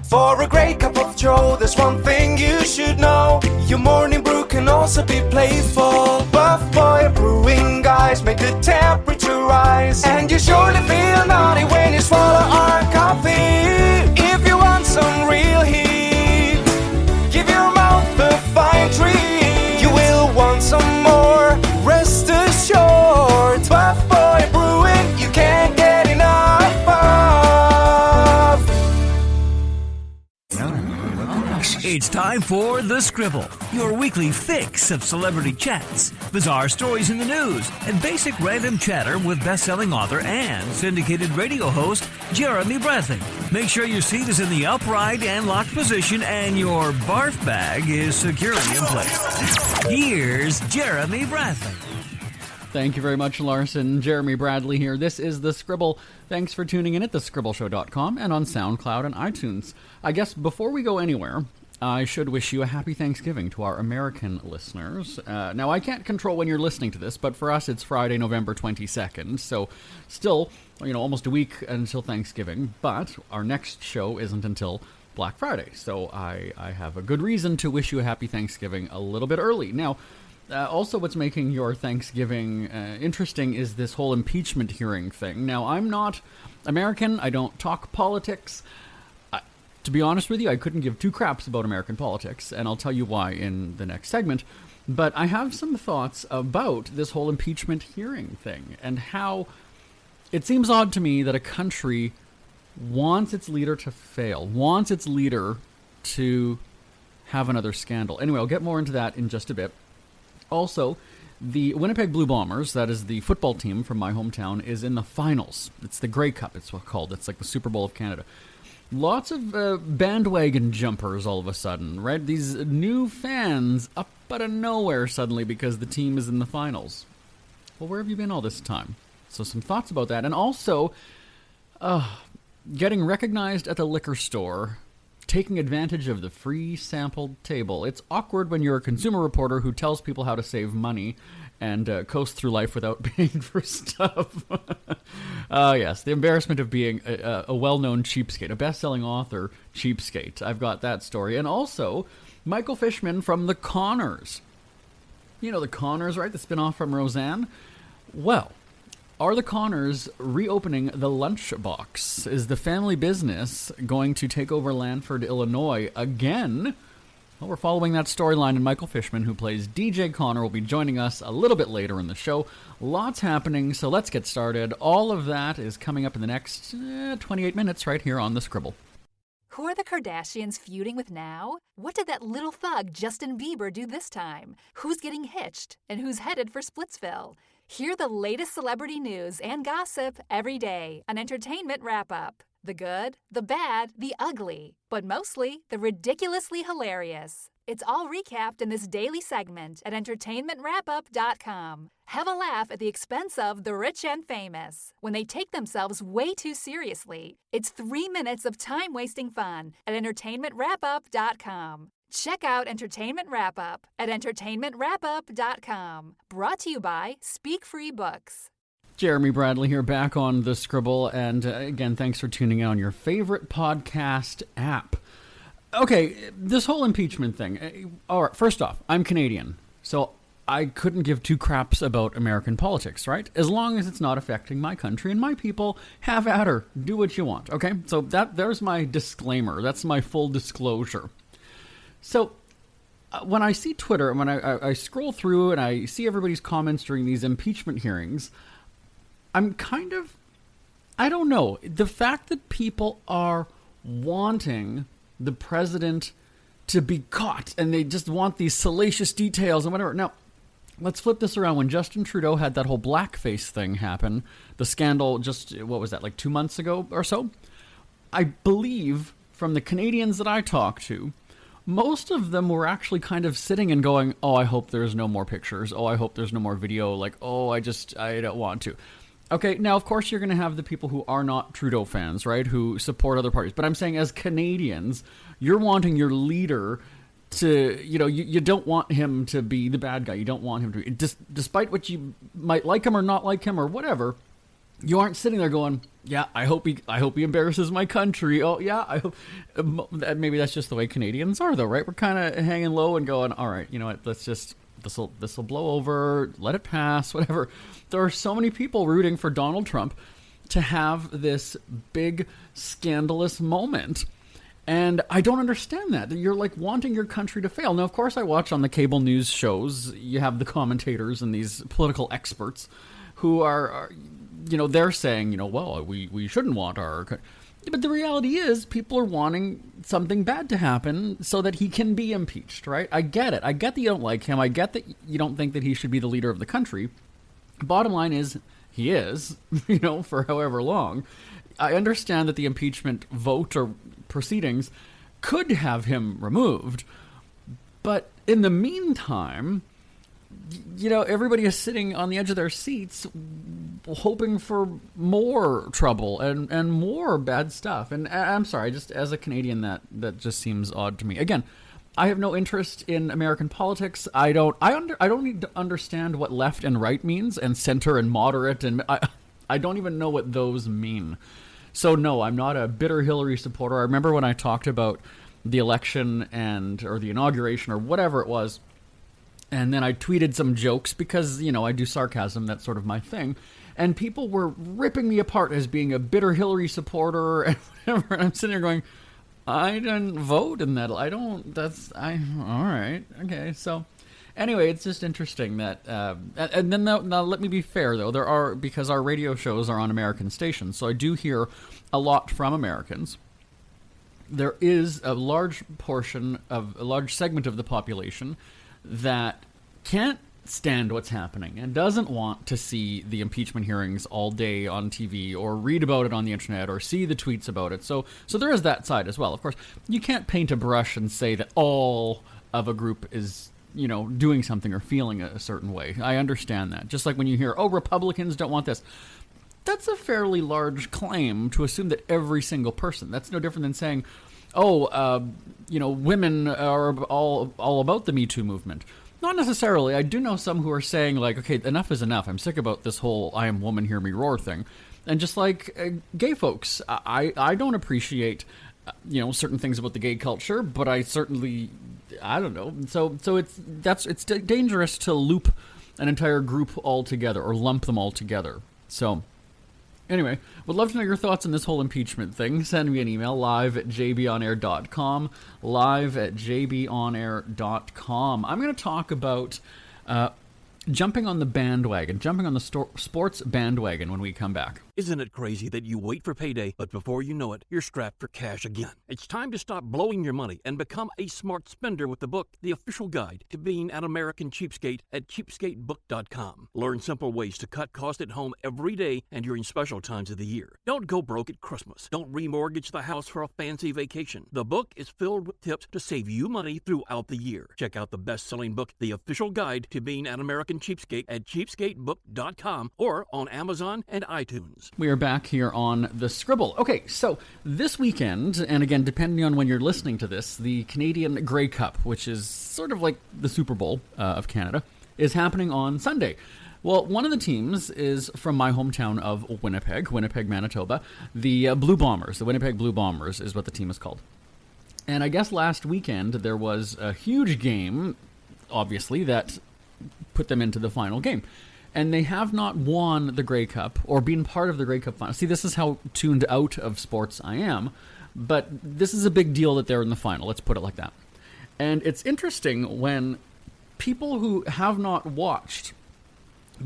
For a great cup of joe, there's one thing you should know. Your morning brew can also be playful. Buff Boy Brewing guys make the temperature rise. And you surely feel naughty when you swallow our coffee. If you want some real heat, give your mouth a fine treat. You will want some more, rest assured. Buff Boy Brewing, you can't get enough of. It's time for The Scribble, your weekly fix of celebrity chats, bizarre stories in the news, and basic random chatter with best-selling author and syndicated radio host Jeremy Bradley. Make sure your seat is in the upright and locked position and your barf bag is securely in place. Here's Jeremy Bradley. Thank you very much, Larson. Jeremy Bradley here. This is The Scribble. Thanks for tuning in at thescribbleshow.com and on SoundCloud and iTunes. I guess before we go anywhere, I should wish you a happy Thanksgiving to our American listeners. Now, I can't control when you're listening to this, but for us, it's Friday, November 22nd, so still, almost a week until Thanksgiving, but our next show isn't until Black Friday, so I have a good reason to wish you a happy Thanksgiving a little bit early. Now, also what's making your Thanksgiving interesting is this whole impeachment hearing thing. Now, I'm not American, I don't talk politics. To be honest with you, I couldn't give two craps about American politics, and I'll tell you why in the next segment. But I have some thoughts about this whole impeachment hearing thing, and how it seems odd to me that a country wants its leader to fail, wants its leader to have another scandal. Anyway, I'll get more into that in just a bit. Also, the Winnipeg Blue Bombers, that is the football team from my hometown, is in the finals. It's the Grey Cup, it's called. It's like the Super Bowl of Canada. Lots of bandwagon jumpers all of a sudden, right? These new fans up out of nowhere suddenly because the team is in the finals. Well, where have you been all this time? So some thoughts about that. And also, getting recognized at the liquor store, taking advantage of the free sampled table. It's awkward when you're a consumer reporter who tells people how to save money and coast through life without paying for stuff. Yes, the embarrassment of being a well-known cheapskate, a best-selling author cheapskate. I've got that story. And also, Michael Fishman from The Conners. You know The Conners, right? The spin-off from Roseanne? Well, are The Conners reopening the lunchbox? Is the family business going to take over Lanford, Illinois again? Well, we're following that storyline, and Michael Fishman, who plays DJ Connor, will be joining us a little bit later in the show. Lots happening, so let's get started. All of that is coming up in the next 28 minutes right here on The Scribble. Who are the Kardashians feuding with now? What did that little thug Justin Bieber do this time? Who's getting hitched? And who's headed for Splitsville? Hear the latest celebrity news and gossip every day on Entertainment Wrap-Up. The good, the bad, the ugly, but mostly the ridiculously hilarious. It's all recapped in this daily segment at entertainmentwrapup.com. Have a laugh at the expense of the rich and famous when they take themselves way too seriously. It's 3 minutes of time-wasting fun at entertainmentwrapup.com. Check out Entertainment Wrap-Up at entertainmentwrapup.com. Brought to you by Speak Free Books. Jeremy Bradley here, back on The Scribble, and again, thanks for tuning in on your favorite podcast app. Okay, this whole impeachment thing. All right, first off, I'm Canadian, so I couldn't give two craps about American politics, right? As long as it's not affecting my country and my people, have at her. Do what you want, okay? So there's my disclaimer. That's my full disclosure. So when I see Twitter, when I scroll through and I see everybody's comments during these impeachment hearings, I'm kind of, I don't know, the fact that people are wanting the president to be caught and they just want these salacious details and whatever. Now, let's flip this around. When Justin Trudeau had that whole blackface thing happen, the scandal just, what was that, like 2 months ago or so? I believe from the Canadians that I talked to, most of them were actually kind of sitting and going, oh, I hope there's no more pictures. Oh, I hope there's no more video. Like, oh, I don't want to. Okay, now, of course, you're going to have the people who are not Trudeau fans, right, who support other parties. But I'm saying as Canadians, you're wanting your leader to, you don't want him to be the bad guy. You don't want him to be, despite what you might like him or not like him or whatever, You aren't sitting there going, yeah, I hope he embarrasses my country. Oh, yeah, I hope. Maybe that's just the way Canadians are, though, right? We're kind of hanging low and going, all right, you know what, let's just, this'll blow over, let it pass, whatever. There are so many people rooting for Donald Trump to have this big, scandalous moment. And I don't understand that. You're like wanting your country to fail. Now, of course, I watch on the cable news shows, you have the commentators and these political experts who are they're saying, well, we shouldn't want our... But the reality is people are wanting something bad to happen so that he can be impeached, right? I get it. I get that you don't like him. I get that you don't think that he should be the leader of the country. Bottom line is, he is, for however long. I understand that the impeachment vote or proceedings could have him removed. But in the meantime, everybody is sitting on the edge of their seats hoping for more trouble and more bad stuff. And I'm sorry, just as a Canadian, that just seems odd to me. Again, I have no interest in American politics. I don't need to understand what left and right means, and center and moderate, and I don't even know what those mean. So no, I'm not a bitter Hillary supporter. I remember when I talked about the election or the inauguration or whatever it was, and then I tweeted some jokes because, I do sarcasm, that's sort of my thing. And people were ripping me apart as being a bitter Hillary supporter and whatever. And I'm sitting there going, I didn't vote in that. All right. Okay. So anyway, it's just interesting that, and then now let me be fair though. Because our radio shows are on American stations, so I do hear a lot from Americans. There is a large segment of the population that can't stand what's happening and doesn't want to see the impeachment hearings all day on TV or read about it on the internet or see the tweets about it. So there is that side as well. Of course, you can't paint a brush and say that all of a group is, doing something or feeling a certain way. I understand that. Just like when you hear, Republicans don't want this. That's a fairly large claim to assume that every single person. That's no different than saying, women are all about the Me Too movement. Not necessarily. I do know some who are saying, like, okay, enough is enough. I'm sick about this whole I am woman, hear me roar thing. And just like gay folks, I don't appreciate, certain things about the gay culture, but I certainly, I don't know. So it's dangerous to loop an entire group all together or lump them all together. So anyway, would love to know your thoughts on this whole impeachment thing. Send me an email, live@jbonair.com, live@jbonair.com. I'm going to talk about jumping on the bandwagon, jumping on the sports bandwagon when we come back. Isn't it crazy that you wait for payday, but before you know it, you're strapped for cash again? It's time to stop blowing your money and become a smart spender with the book, The Official Guide to Being an American Cheapskate at cheapskatebook.com. Learn simple ways to cut costs at home every day and during special times of the year. Don't go broke at Christmas. Don't remortgage the house for a fancy vacation. The book is filled with tips to save you money throughout the year. Check out the best-selling book, The Official Guide to Being an American Cheapskate at cheapskatebook.com or on Amazon and iTunes. We are back here on the Scribble. Okay, so this weekend, and again, depending on when you're listening to this, the Canadian Grey Cup, which is sort of like the Super Bowl of Canada, is happening on Sunday. Well, one of the teams is from my hometown of Winnipeg, Manitoba. The Blue Bombers, the Winnipeg Blue Bombers is what the team is called. And I guess last weekend there was a huge game, obviously, that put them into the final game. And they have not won the Grey Cup or been part of the Grey Cup final. See, this is how tuned out of sports I am. But this is a big deal that they're in the final. Let's put it like that. And it's interesting when people who have not watched,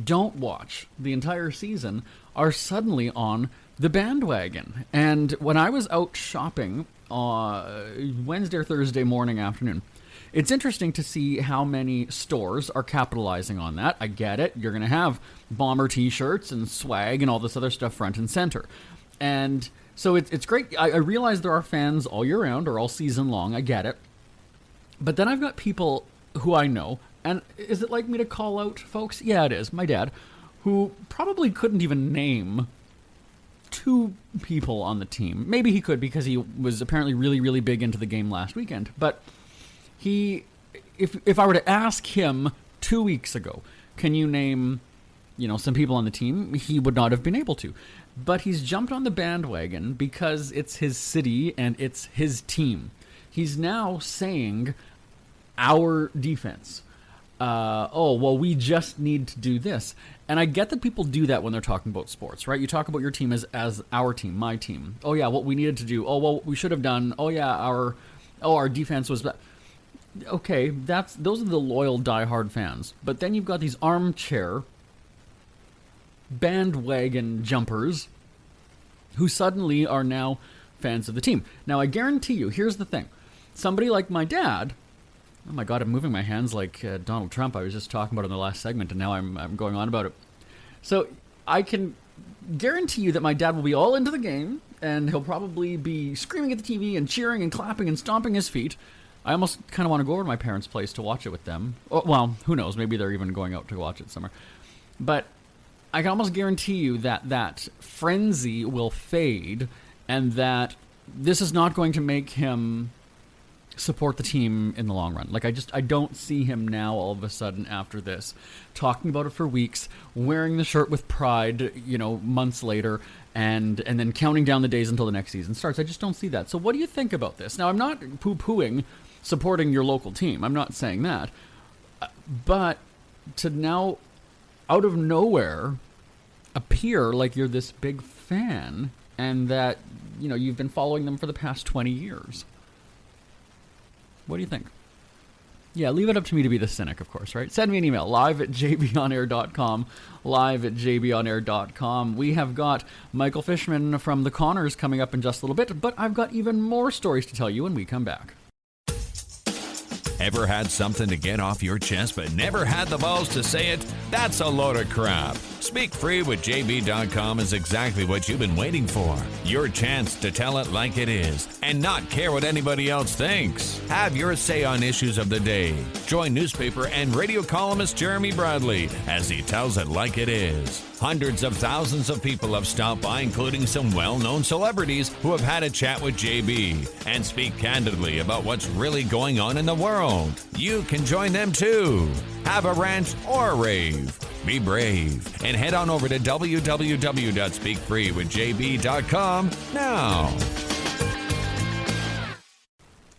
don't watch the entire season, are suddenly on the bandwagon. And when I was out shopping Wednesday or Thursday morning, afternoon, it's interesting to see how many stores are capitalizing on that. I get it. You're going to have Bomber t-shirts and swag and all this other stuff front and center. And so it's great. I realize there are fans all year round or all season long. I get it. But then I've got people who I know, and is it like me to call out folks? Yeah, it is. My dad, who probably couldn't even name two people on the team. Maybe he could because he was apparently really, really big into the game last weekend. But if I were to ask him 2 weeks ago, can you name some people on the team, he would not have been able to. But he's jumped on the bandwagon because it's his city and it's his team. He's now saying, our defense. We just need to do this. And I get that people do that when they're talking about sports, right? You talk about your team as our team, my team. Oh, yeah, what we needed to do. Oh, well, we should have done. Oh, yeah, our defense was... Okay, those are the loyal, diehard fans. But then you've got these armchair bandwagon jumpers who suddenly are now fans of the team. Now, I guarantee you, here's the thing. Somebody like my dad... Oh my God, I'm moving my hands like Donald Trump. I was just talking about it in the last segment, and now I'm going on about it. So I can guarantee you that my dad will be all into the game, and he'll probably be screaming at the TV and cheering and clapping and stomping his feet. I almost kind of want to go over to my parents' place to watch it with them. Well, who knows? Maybe they're even going out to watch it somewhere. But I can almost guarantee you that frenzy will fade, and that this is not going to make him support the team in the long run. Like, I don't see him now all of a sudden after this talking about it for weeks, wearing the shirt with pride, months later, and then counting down the days until the next season starts. I just don't see that. So what do you think about this? Now, I'm not poo-pooing supporting your local team. I'm not saying that. But to now, out of nowhere, appear like you're this big fan and that, you've been following them for the past 20 years. What do you think? Yeah, leave it up to me to be the cynic, of course, right? Send me an email, live@jbonair.com, live@jbonair.com. We have got Michael Fishman from The Connors coming up in just a little bit, but I've got even more stories to tell you when we come back. Ever had something to get off your chest but never had the balls to say it? That's a load of crap. Speak Free with JB.com is exactly what you've been waiting for. Your chance to tell it like it is and not care what anybody else thinks. Have your say on issues of the day. Join newspaper and radio columnist Jeremy Bradley as he tells it like it is. Hundreds of thousands of people have stopped by, including some well-known celebrities who have had a chat with JB and speak candidly about what's really going on in the world. You can join them too. Have a rant or a rave. Be brave and head on over to www.speakfreewithjb.com now.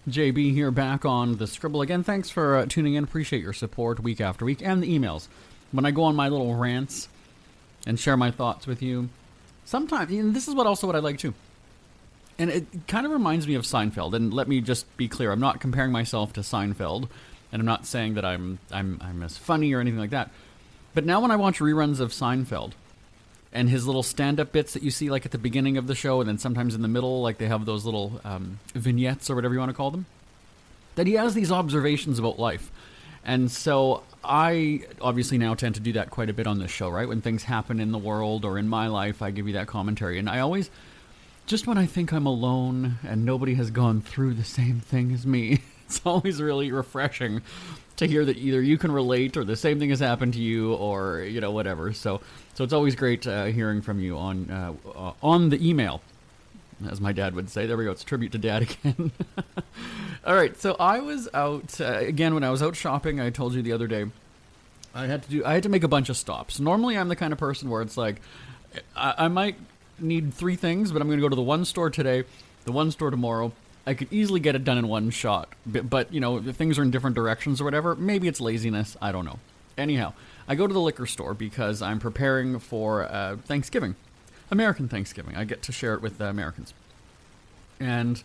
JB here, back on the Scribble again. Thanks for tuning in. Appreciate your support week after week, and the emails. When I go on my little rants and share my thoughts with you, sometimes, this is what I like too. And it kind of reminds me of Seinfeld. And let me just be clear, I'm not comparing myself to Seinfeld, and I'm not saying that I'm as funny or anything like that. But now when I watch reruns of Seinfeld and his little stand-up bits that you see like at the beginning of the show and then sometimes in the middle, like they have those little vignettes or whatever you want to call them, that he has these observations about life. And so I obviously now tend to do that quite a bit on this show, right? When things happen in the world or in my life, I give you that commentary. And I always, just when I think I'm alone and nobody has gone through the same thing as me, it's always really refreshing to hear that either you can relate or the same thing has happened to you or, whatever. So it's always great hearing from you on the email, as my dad would say. There we go. It's a tribute to Dad again. All right. So I was out, again, when I was out shopping, I told you the other day, I had to make a bunch of stops. Normally I'm the kind of person where it's like, I might need 3 things, but I'm going to go to the one store today, the one store tomorrow. I could easily get it done in one shot. But if things are in different directions or whatever, maybe it's laziness. I don't know. Anyhow, I go to the liquor store because I'm preparing for Thanksgiving. American Thanksgiving. I get to share it with the Americans. And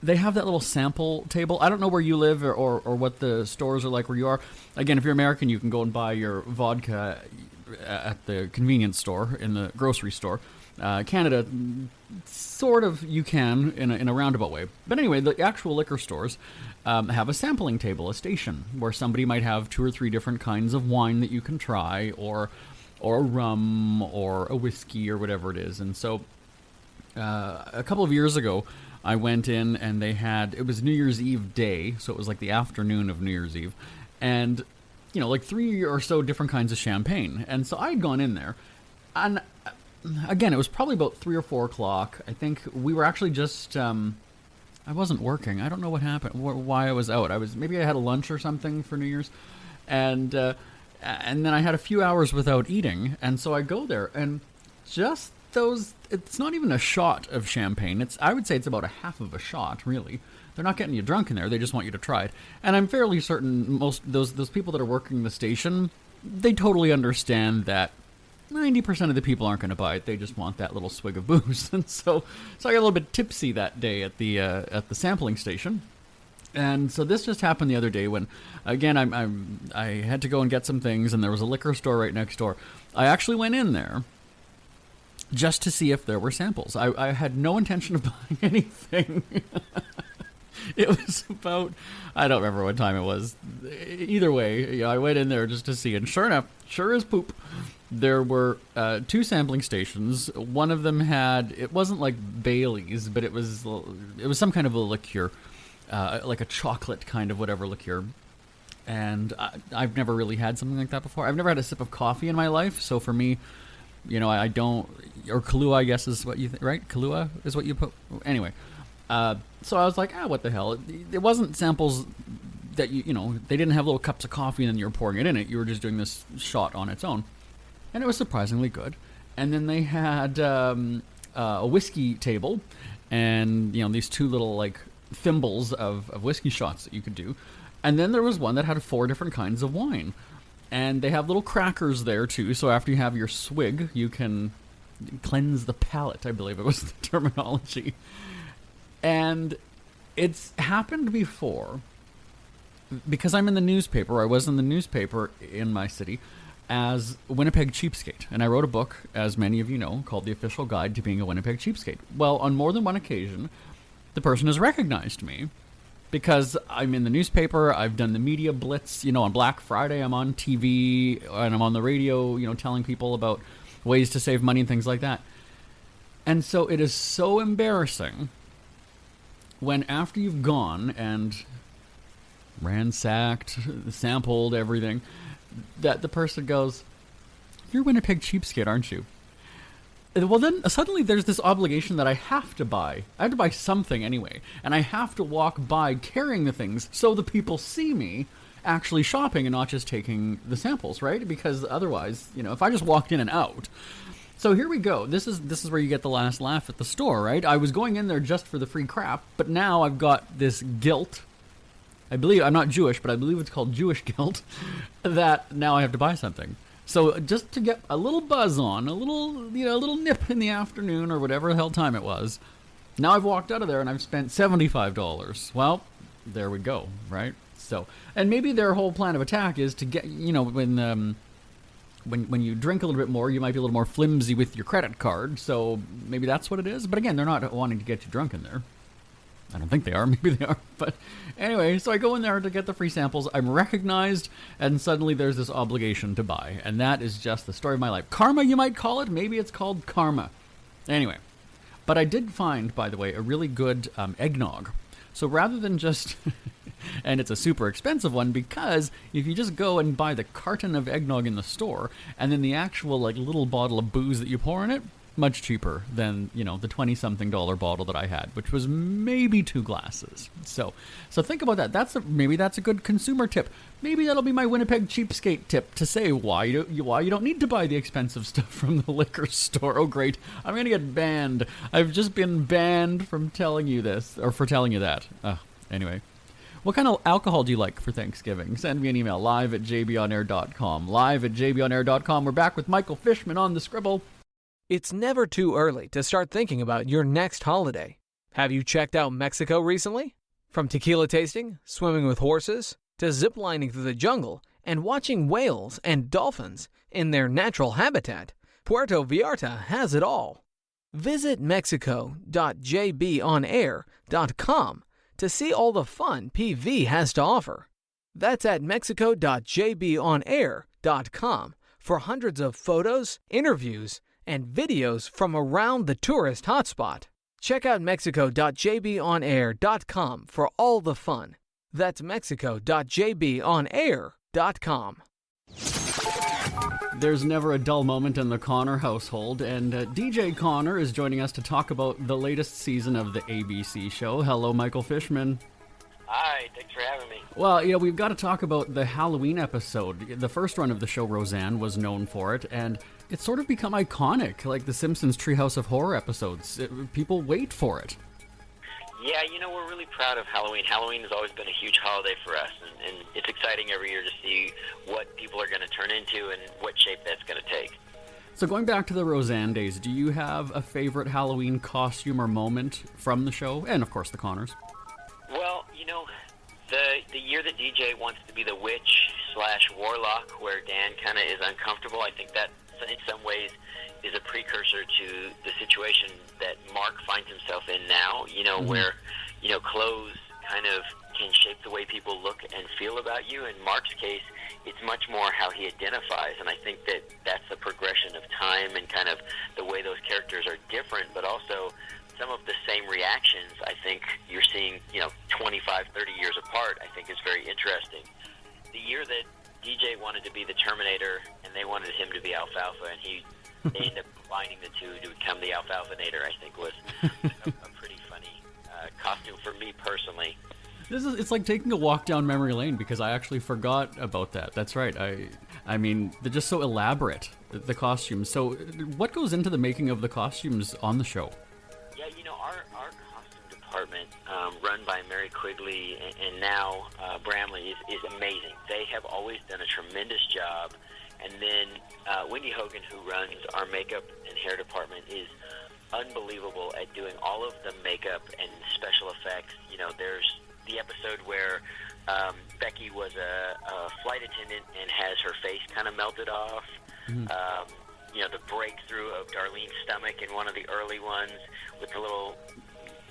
they have that little sample table. I don't know where you live or what the stores are like where you are. Again, if you're American, you can go and buy your vodka at the convenience store, in the grocery store. Canada, sort of you can in a roundabout way. But anyway, the actual liquor stores have a sampling table, a station, where somebody might have 2 or 3 different kinds of wine that you can try, or a rum, or a whiskey, or whatever it is. And so a couple of years ago, I went in and it was New Year's Eve day, so it was like the afternoon of New Year's Eve, and like 3 or so different kinds of champagne. And so I'd gone in there, and again, it was probably about 3 or 4 o'clock. I think we were actually just, I wasn't working. I don't know what happened, why I was out. Maybe I had a lunch or something for New Year's. And And then I had a few hours without eating, and so I go there, and just those, it's not even a shot of champagne. I would say it's about a half of a shot, really. They're not getting you drunk in there, they just want you to try it. And I'm fairly certain most those people that are working the station, they totally understand that 90% of the people aren't going to buy it. They just want that little swig of booze. And so I got a little bit tipsy that day at the sampling station. And so this just happened the other day when, again, I had to go and get some things, and there was a liquor store right next door. I actually went in there just to see if there were samples. I had no intention of buying anything. It was about, I don't remember what time it was. Either way, I went in there just to see, and sure enough, sure as poop, there were 2 sampling stations. One of them had, it wasn't like Bailey's, but it was some kind of a liqueur. Like a chocolate kind of whatever liqueur. And I've never really had something like that before. I've never had a sip of coffee in my life, so for me, I don't, or Kahlua, I guess is what you right? Kahlua is what you put, anyway. So I was like, what the hell? It wasn't samples that they didn't have little cups of coffee and then you were pouring it in it. You were just doing this shot on its own. And it was surprisingly good. And then they had a whiskey table and, these 2 little, like, thimbles of whiskey shots that you could do. And then there was one that had 4 different kinds of wine. And they have little crackers there, too. So after you have your swig, you can cleanse the palate, I believe it was the terminology. And it's happened before, because I'm in the newspaper, I was in the newspaper in my city, as Winnipeg Cheapskate. And I wrote a book, as many of you know, called The Official Guide to Being a Winnipeg Cheapskate. Well, on more than one occasion, the person has recognized me because I'm in the newspaper. I've done the media blitz, on Black Friday. I'm on TV and I'm on the radio, telling people about ways to save money and things like that. And so it is so embarrassing when after you've gone and ransacked, sampled everything, that the person goes, "You're Winnipeg Cheapskate, aren't you?" Well, then suddenly there's this obligation that I have to buy. I have to buy something anyway. And I have to walk by carrying the things so the people see me actually shopping and not just taking the samples, right? Because otherwise, if I just walked in and out. So here we go. This is where you get the last laugh at the store, right? I was going in there just for the free crap, but now I've got this guilt. I believe, I'm not Jewish, but I believe it's called Jewish guilt, that now I have to buy something. So just to get a little buzz on, a little nip in the afternoon or whatever the hell time it was, now I've walked out of there and I've spent $75. Well, there we go, right? So, and maybe their whole plan of attack is to get, when you drink a little bit more, you might be a little more flimsy with your credit card. So maybe that's what it is. But again, they're not wanting to get you drunk in there. I don't think they are. Maybe they are. But anyway, so I go in there to get the free samples. I'm recognized, and suddenly there's this obligation to buy. And that is just the story of my life. Karma, you might call it. Maybe it's called karma. Anyway, but I did find, by the way, a really good eggnog. So rather than just... and it's a super expensive one, because if you just go and buy the carton of eggnog in the store, and then the actual little bottle of booze that you pour in it, much cheaper than, the $20-something bottle that I had, which was maybe 2 glasses. So think about that. Maybe that's a good consumer tip. Maybe that'll be my Winnipeg Cheapskate tip to say why you don't need to buy the expensive stuff from the liquor store. Oh, great. I'm going to get banned. I've just been banned from telling you this, or for telling you that. Anyway. What kind of alcohol do you like for Thanksgiving? Send me an email, live@jbonair.com. Live@jbonair.com. We're back with Michael Fishman on the Scribble. It's never too early to start thinking about your next holiday. Have you checked out Mexico recently? From tequila tasting, swimming with horses, to ziplining through the jungle and watching whales and dolphins in their natural habitat, Puerto Vallarta has it all. Visit mexico.jbonair.com to see all the fun PV has to offer. That's at mexico.jbonair.com for hundreds of photos, interviews, and videos from around the tourist hotspot. Check out mexico.jbonair.com for all the fun. That's mexico.jbonair.com. There's never a dull moment in the Connor household, and DJ Connor is joining us to talk about the latest season of the ABC show. Hello, Michael Fishman. Hi, Thanks for having me. Well, we've got to talk about the Halloween episode. The first run of the show, Roseanne, was known for it, and it's sort of become iconic, like the Simpsons Treehouse of Horror episodes. People wait for it. Yeah, we're really proud of Halloween. Halloween has always been a huge holiday for us, and it's exciting every year to see what people are going to turn into and what shape that's going to take. So going back to the Roseanne days, do you have a favorite Halloween costume or moment from the show? And, of course, the Connors. Well, the year that DJ wants to be the witch/warlock, where Dan kind of is uncomfortable, I think that in some ways is a precursor to the situation that Mark finds himself in now, where, clothes kind of can shape the way people look and feel about you. In Mark's case, it's much more how he identifies, and I think that that's a progression of time and kind of the way those characters are different, but also some of the same reactions I think you're seeing, 25, 30 years apart, I think is very interesting. The year that DJ wanted to be the Terminator and they wanted him to be Alfalfa, and they ended up combining the two to become the Alfalfa-nator, I think was a pretty funny costume for me personally. It's like taking a walk down memory lane, because I actually forgot about that. That's right. I mean, they're just so elaborate, the costumes. So what goes into the making of the costumes on the show? Yeah, our costume department, run by Mary Quigley and now Bramley, is amazing. They have always done a tremendous job. And then Wendy Hogan, who runs our makeup and hair department, is unbelievable at doing all of the makeup and special effects. There's the episode where Becky was a flight attendant and has her face kind of melted off. Mm-hmm. The breakthrough of Darlene's stomach in one of the early ones with the little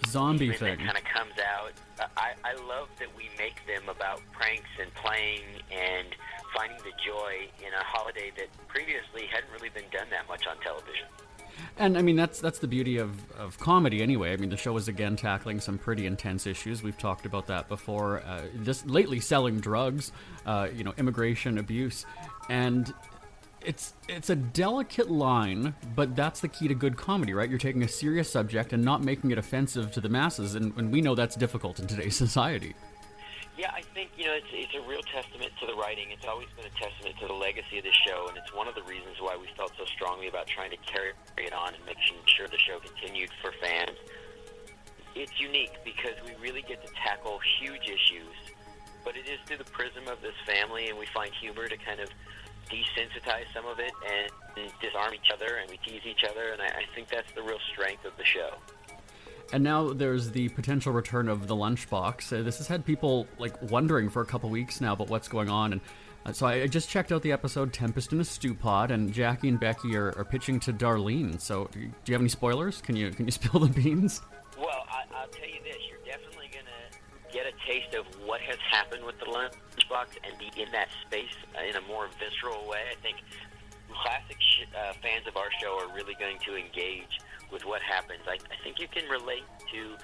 zombie thing that kind of comes out. I love that we make them about pranks and playing and finding the joy in a holiday that previously hadn't really been done that much on television. And I mean, that's the beauty of comedy anyway. I mean, the show is again tackling some pretty intense issues. We've talked about that before. Just lately, selling drugs, immigration, abuse, and it's a delicate line, but that's the key to good comedy, right? You're taking a serious subject and not making it offensive to the masses, and we know that's difficult in today's society. Yeah, I think, it's a real testament to the writing. It's always been a testament to the legacy of the show, and it's one of the reasons why we felt so strongly about trying to carry it on and making sure the show continued for fans. It's unique because we really get to tackle huge issues, but it is through the prism of this family, and we find humor to kind of desensitize some of it and disarm each other, and we tease each other, and I think that's the real strength of the show. And now there's the potential return of the lunchbox. This has had people wondering for a couple weeks now about what's going on. And so I just checked out the episode Tempest in a Stew Pot, and Jackie and Becky are pitching to Darlene. So do you have any spoilers? Can you spill the beans? Well, I'll tell you this. You're definitely going to get a taste of what has happened with the lunchbox and be in that space in a more visceral way. I think classic fans of our show are really going to engage with what happens. I think you can relate to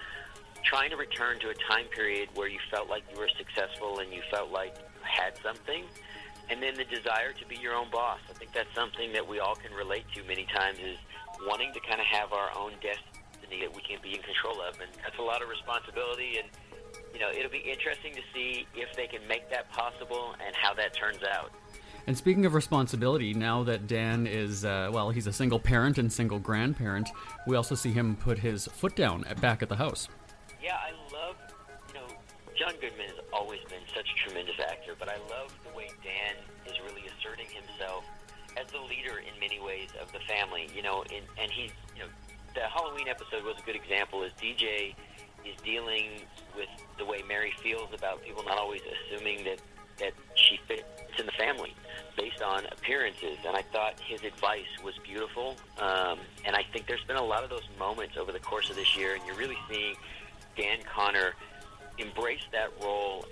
trying to return to a time period where you felt like you were successful and you felt like you had something, and then the desire to be your own boss. I think that's something that we all can relate to many times, is wanting to kind of have our own destiny that we can be in control of, and that's a lot of responsibility, and it'll be interesting to see if they can make that possible and how that turns out. And speaking of responsibility, now that Dan is, he's a single parent and single grandparent, we also see him put his foot down back at the house. Yeah, I love, John Goodman has always been such a tremendous actor, but I love the way Dan is really asserting himself as the leader in many ways of the family, and he's, the Halloween episode was a good example, as DJ is dealing with the way Mary feels about people not always assuming that she fits in the family based on appearances, and I thought his advice was beautiful, and I think there's been a lot of those moments over the course of this year, and you're really seeing Dan Connor embrace that role,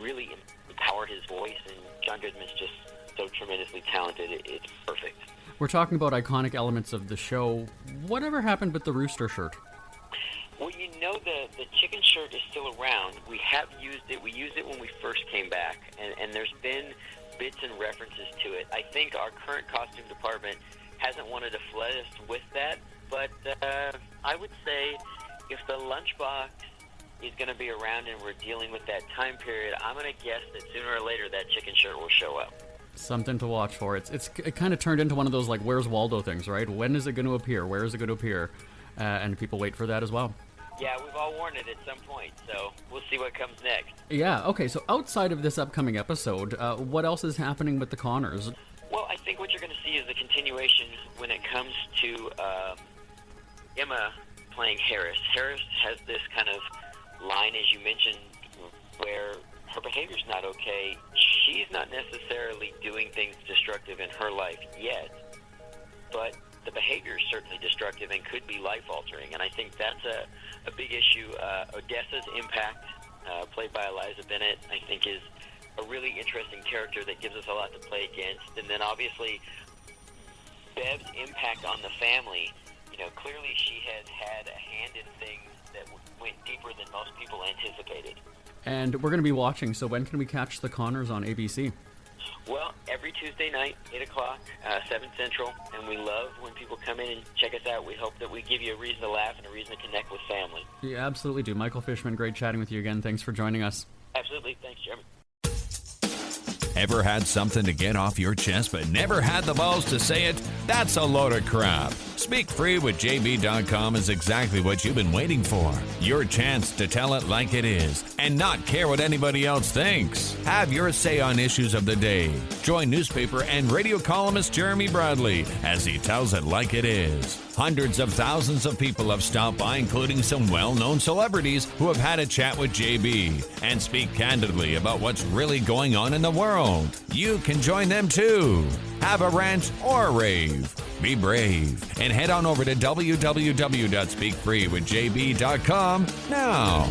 really empower his voice, and John Goodman's just so tremendously talented, it's perfect. We're talking about iconic elements of the show. Whatever happened with the rooster shirt? Well, the chicken shirt is still around. We have used it. We used it when we first came back, and there's been bits and references to it. I think our current costume department hasn't wanted to flood us with that, but I would say if the lunchbox is going to be around and we're dealing with that time period, I'm going to guess that sooner or later that chicken shirt will show up. Something to watch for. It kind of turned into one of those like Where's Waldo things, right? When is it going to appear? Where is it going to appear? And people wait for that as well. Yeah, we've all worn it at some point, so we'll see what comes next. Yeah, okay, so outside of this upcoming episode, what else is happening with the Connors? Well, I think what you're going to see is the continuation when it comes to Emma playing Harris. Harris has this kind of line, as you mentioned, where her behavior's not okay. She's not necessarily doing things destructive in her life yet, but the behavior is certainly destructive and could be life-altering, and I think that's a big issue. Odessa's impact, played by Eliza Bennett, I think is a really interesting character that gives us a lot to play against. And then obviously Bev's impact on the family, clearly she has had a hand in things that went deeper than most people anticipated. And we're going to be watching, so when can we catch the Connors on ABC? Well, every Tuesday night, 8 o'clock, 7 Central, and we love when people come in and check us out. We hope that we give you a reason to laugh and a reason to connect with family. You absolutely do. Michael Fishman, great chatting with you again. Thanks for joining us. Absolutely. Thanks, Jeremy. Ever had something to get off your chest but never had the balls to say it? That's a load of crap. Speak Free with JB.com is exactly what you've been waiting for. Your chance to tell it like it is and not care what anybody else thinks. Have your say on issues of the day. Join newspaper and radio columnist Jeremy Bradley as he tells it like it is. Hundreds of thousands of people have stopped by, including some well-known celebrities who have had a chat with JB and speak candidly about what's really going on in the world. You can join them too. Have a rant or a rave. Be brave and head on over to www.speakfreewithjb.com now.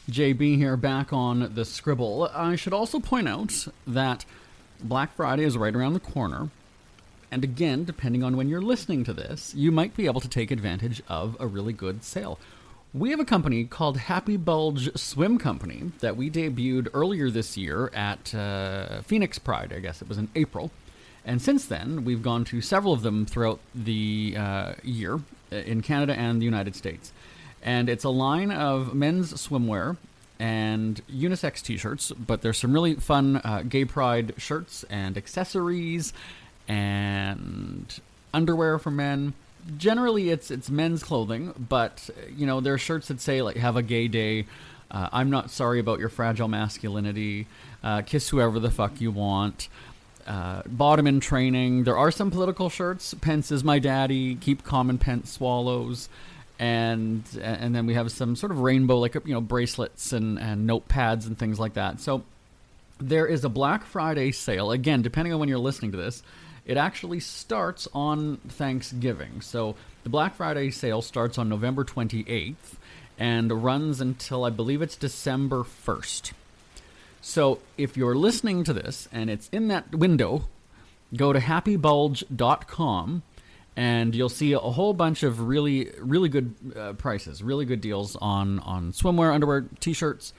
JB here, back on the Scribble. I should also point out that Black Friday is right around the corner. And again, depending on when you're listening to this, you might be able to take advantage of a really good sale. We have a company called Happy Bulge Swim Company that we debuted earlier this year at Phoenix Pride. I guess it was in April. And since then, we've gone to several of them throughout the year in Canada and the United States. And it's a line of men's swimwear and unisex t-shirts, but there's some really fun gay pride shirts and accessories and underwear for men. Generally, it's men's clothing, but, there are shirts that say, like, have a gay day, I'm not sorry about your fragile masculinity, kiss whoever the fuck you want, bottom in training. There are some political shirts, Pence is my daddy, keep calm and Pence swallows, and then we have some sort of rainbow, like, bracelets and notepads and things like that. So there is a Black Friday sale. Again, depending on when you're listening to this, it actually starts on Thanksgiving. So the Black Friday sale starts on November 28th and runs until, I believe it's December 1st. So if you're listening to this and it's in that window, go to happybulge.com and you'll see a whole bunch of really, really good prices, really good deals on swimwear, underwear, t-shirts,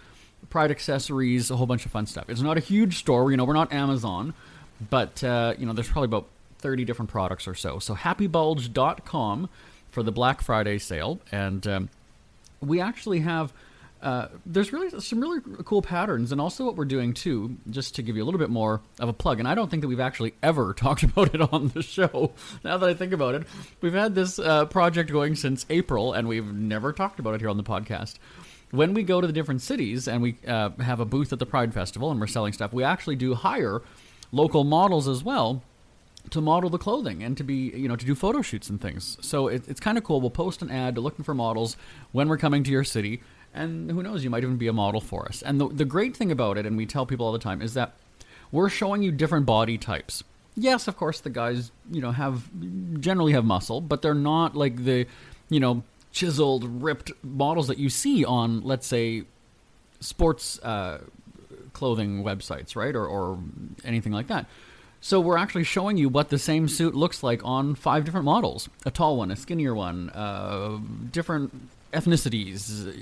Pride accessories, a whole bunch of fun stuff. It's not a huge store. We're not Amazon. But, there's probably about 30 different products or so. So happybulge.com for the Black Friday sale. And we actually have, there's really some really cool patterns. And also what we're doing, too, just to give you a little bit more of a plug. And I don't think that we've actually ever talked about it on the show. Now that I think about it, we've had this project going since April, and we've never talked about it here on the podcast. When we go to the different cities and we have a booth at the Pride Festival and we're selling stuff, we actually do hire local models as well to model the clothing and to be, to do photo shoots and things. So it's kind of cool. We'll post an ad looking for models when we're coming to your city, and who knows, you might even be a model for us. And the great thing about it, and we tell people all the time, is that we're showing you different body types. Yes, of course, the guys, generally have muscle, but they're not like the, chiseled, ripped models that you see on, let's say, sports clothing websites, right? Or anything like that. So we're actually showing you what the same suit looks like on 5 different models. A tall one, a skinnier one, different ethnicities,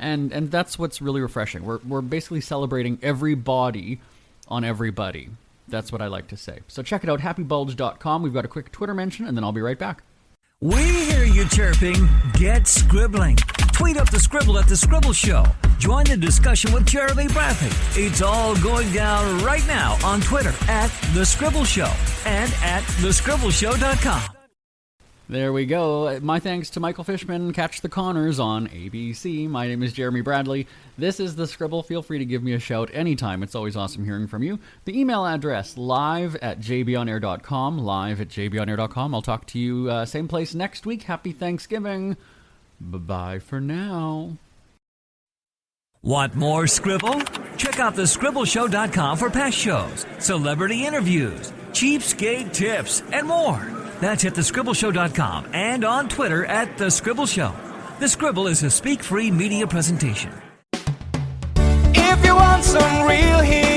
and that's what's really refreshing. We're basically celebrating every body on everybody. That's what I like to say. So check it out, happybulge.com. We've got a quick Twitter mention, and then I'll be right back. We hear you chirping. Get scribbling. Tweet up the Scribble at The Scribble Show. Join the discussion with Jeremy Bradley. It's all going down right now on Twitter at The Scribble Show and at thescribbleshow.com. There we go. My thanks to Michael Fishman. Catch the Connors on ABC. My name is Jeremy Bradley. This is The Scribble. Feel free to give me a shout anytime. It's always awesome hearing from you. The email address, live@jbonair.com, live@jbonair.com. I'll talk to you same place next week. Happy Thanksgiving. Bye-bye for now. Want more Scribble? Check out thescribbleshow.com for past shows, celebrity interviews, cheapskate tips, and more. That's at thescribbleshow.com and on Twitter at The Scribble Show. The Scribble is a speak-free media presentation. If you want some real heat